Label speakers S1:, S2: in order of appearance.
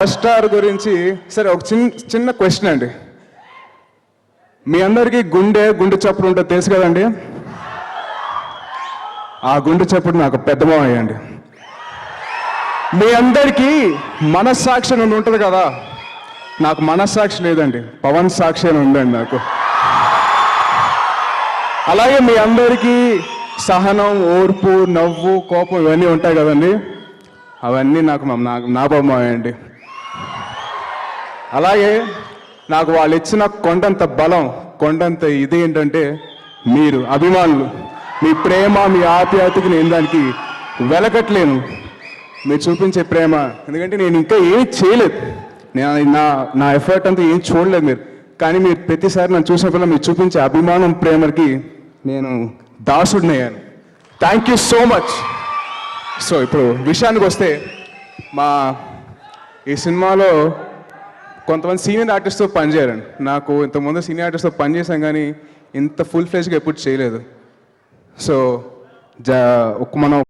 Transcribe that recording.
S1: Star గురించి సరే ఒక చిన్న క్వశ్చన్ అండి. మీ అందరికీ గుండె చప్పుడు ఉంటుంది తెలుసు కదండి. ఆ గుండె చప్పుడు నాకు పెద్ద మావయ్య అండి. మీ అందరికీ మనస్సాక్షి అని ఉంటుంది కదా, నాకు మనస్సాక్షి లేదండి, పవన్ సాక్షి అని ఉందండి నాకు. అలాగే మీ అందరికీ సహనం, ఓర్పు, నవ్వు, కోపం ఇవన్నీ ఉంటాయి కదండి, అవన్నీ నా బొమ్మాయి అండి. అలాగే నాకు వాళ్ళు ఇచ్చిన కొండంత బలం, కొండంత ఇది ఏంటంటే మీరు అభిమానులు, మీ ప్రేమ, మీ ఆప్యాయతకి నేను దానికి వెలకట్లేను. మీరు చూపించే ప్రేమ, ఎందుకంటే నేను ఇంకా ఏం చేయలేదు, నేను నా ఎఫర్ట్ అంతా ఏం చూడలేదు మీరు, కానీ మీరు ప్రతిసారి నన్ను చూసినప్పుడు మీరు చూపించే అభిమానం, ప్రేమకి నేను దాసుడినయ్యాను. Thank you so much. So ఇప్పుడు విషయానికి వస్తే, ఈ సినిమాలో కొంతమంది సీనియర్ ఆర్టిస్ట్తో పనిచేయారండి. నాకు ఇంతకుముందు సీనియర్ ఆర్టిస్ట్తో పనిచేసాం కానీ ఇంత ఫుల్ ఫ్లెజ్గా ఎప్పుడు చేయలేదు. సో మనం